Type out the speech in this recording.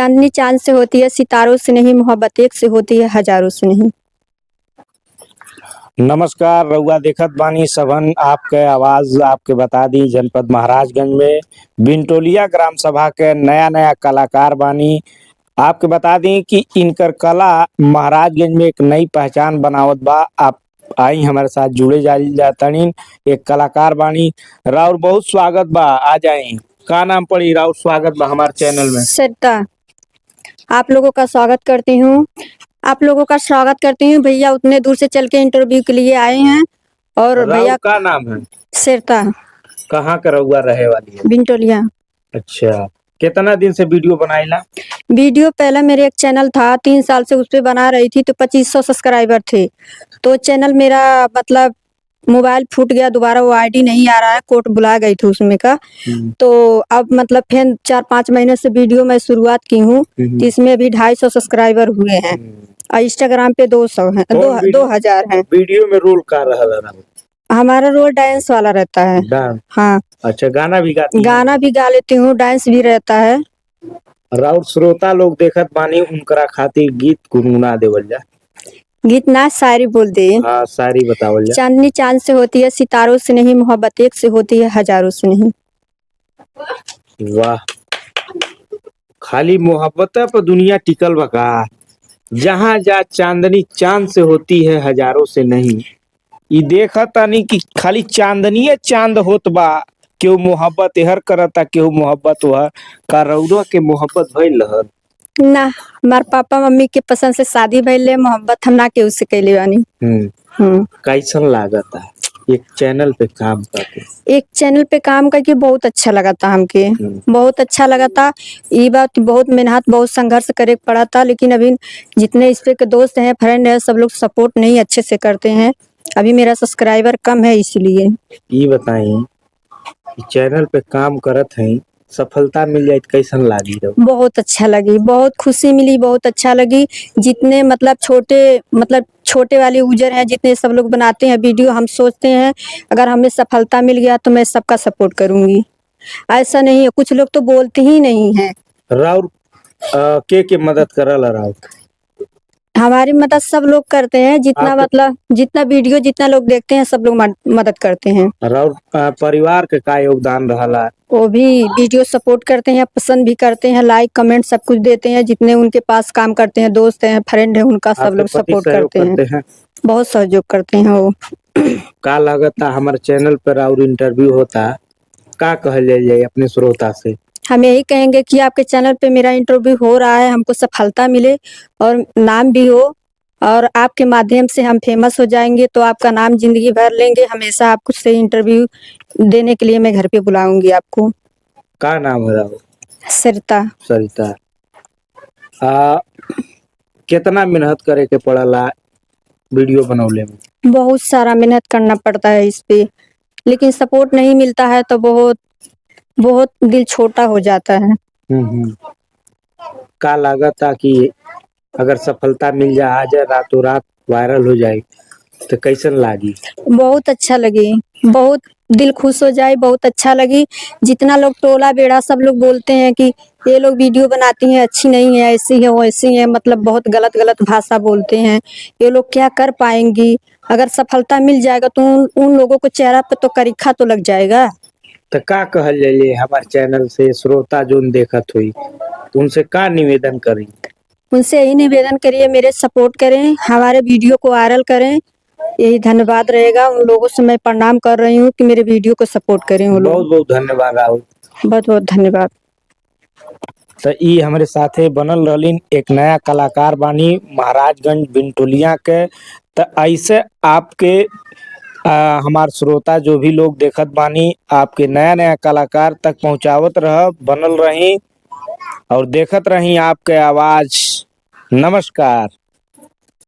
चांदनी चांद से होती है, सितारों से नहीं, मोहब्बत एक से होती है, हजारों से नहीं। नमस्कार रउआ देखत बानी सबन आपके आवाज आपके बता दी जनपद महाराजगंज में बिनटोलिया ग्राम सभा के नया नया कलाकार बानी। आपके बता दी कि इनकर कला महाराजगंज में एक नई पहचान बनावत बा। आप आई हमारे साथ जुड़े जातनी एक कलाकार बानी। राउर बहुत स्वागत बा, आ जाए। का नाम पड़ी राउर? स्वागत बा हमारे चैनल में। सरिता, आप लोगों का स्वागत करती हूँ। आप लोगों का स्वागत करती हूँ। भैया उतने दूर से चल के इंटरव्यू के लिए आए हैं। और भैया का नाम है? सरिता। कहाँ का रउआ रहे वाली है? बिनटोलिया। अच्छा, कितना दिन से वीडियो बनाइला? वीडियो पहले मेरे एक चैनल था, 3 साल से उस पे बना रही थी, तो 2500 सब्सक्राइबर थे। तो चैनल मेरा मतलब मोबाइल फूट गया, दोबारा वो आईडी नहीं आ रहा है, कोर्ट बुला गई थी उसमें का। तो अब मतलब फिर 4-5 महीने से वीडियो मैं शुरुआत की हूँ, तो इसमें अभी 250 सब्सक्राइबर हुए हैं और इंस्टाग्राम पे 200 हैं, 2000 हैं। वीडियो में रोल का रहा? हमारा रोल डांस वाला रहता है। हाँ। अच्छा, गाना भी गाती हैं? गाना भी गा लेती हूँ, डांस भी रहता है। राउर श्रोता लोग देखत बानी, उनकरा खातिर गीत गुनगुना देवल जा। गीत ना शायरी बोल दे। हाँ, शायरी बतावल जा। चांदनी चांद से होती है, सितारों से नहीं, मोहब्बत एक से होती है, हजारों से नहीं। वाह, खाली मोहब्बत पर दुनिया टिकल बका। जहाँ जा चांदनी चांद से होती है, हजारों से नहीं। ई देखा तानी कि खाली चांदनी चांद होत बा, केहू मोहब्बत हर करता, केहू मोहब्बत वह का रउआ के मोहब्बत भइल रहल ना, हमार पापा मम्मी के पसंद से शादी भइले, मोहब्बत हम ना केहू से कैले बानी। कैसन लागता एक चैनल पे काम करके? एक चैनल पे काम करके बहुत अच्छा लगा था हमके। बहुत अच्छा लगा था। ये बात बहुत मेहनत, बहुत संघर्ष करे पड़ा था, लेकिन अभी जितने इस पे के दोस्त हैं, फ्रेंड है, सब लोग सपोर्ट नहीं अच्छे से करते हैं। अभी मेरा सब्सक्राइबर कम है, इसलिए। ये बताई चैनल पे काम करत हैं, सफलता मिल जाए कैसन लागी? बहुत अच्छा लगी, बहुत खुशी मिली, बहुत अच्छा लगी। जितने मतलब छोटे वाले यूजर हैं, जितने सब लोग बनाते हैं वीडियो, हम सोचते हैं अगर हमें सफलता मिल गया तो मैं सबका सपोर्ट करूंगी। ऐसा नहीं है, कुछ लोग तो बोलते ही नहीं है। राउर के मदद करल राउर? हमारी मदद सब लोग करते हैं, जितना मतलब जितना वीडियो जितना लोग देखते हैं, सब लोग मदद करते हैं। राउर परिवार के का योगदान रहला? वो भी वीडियो सपोर्ट करते हैं, पसंद भी करते हैं, लाइक कमेंट सब कुछ देते हैं। जितने उनके पास काम करते हैं, दोस्त हैं, फ्रेंड है, उनका सब लोग सपोर्ट करते हैं। बहुत सहयोग करते हैं वो। का लगता हमारे चैनल पर और इंटरव्यू होता, का कहल जाए अपने श्रोता से? हम यही कहेंगे कि आपके चैनल पे मेरा इंटरव्यू हो रहा है, हमको सफलता मिले और नाम भी हो, और आपके माध्यम से हम फेमस हो जाएंगे, तो आपका नाम जिंदगी भर लेंगे। हमेशा आपको से इंटरव्यू देने के लिए मैं घर पे बुलाऊंगी आपको। का नाम है? सरिता। सरिता। कितना मेहनत करे के पड़ला वीडियो बनौले में? बहुत सारा मेहनत करना पड़ता है इस पे, लेकिन सपोर्ट नहीं मिलता है तो बहुत बहुत दिल छोटा हो जाता है। का लागता कि अगर सफलता मिल जाए, आज रातों रात वायरल हो जाए तो कैसन लागी? बहुत अच्छा लगी, बहुत दिल खुश हो जाए, बहुत अच्छा लगी। जितना लोग टोला बेड़ा सब लोग बोलते हैं कि ये लोग वीडियो बनाती हैं, अच्छी नहीं है, ऐसी है वैसी है, मतलब बहुत गलत गलत भाषा बोलते हैं, ये लोग क्या कर पाएंगी। अगर सफलता मिल जाएगा तो उन लोगों को चेहरा पे तो करीखा तो लग जाएगा। तो का कहल जाए हमारे चैनल से श्रोता जो देखत हुई, उनसे का निवेदन करी? उनसे यही निवेदन करिए, मेरे सपोर्ट करें, हमारे वीडियो को वायरल करें, यही धन्यवाद रहेगा। उन लोगों से मैं प्रणाम कर रही हूँ कि मेरे वीडियो को सपोर्ट करें वो लोग। बहुत बहुत धन्यवाद राहुल। बहुत बहुत धन्यवाद। तो ये हमारे साथे बनल रहलीन एक नया कलाकार बानी महाराजगंज बिनटोलिया के। तो ऐसे आपके हमार श्रोता जो भी लोग देखत बानी, आपके नया नया कलाकार तक पहुंचावत रह, बनल रही और देखत रही आपके आवाज। नमस्कार।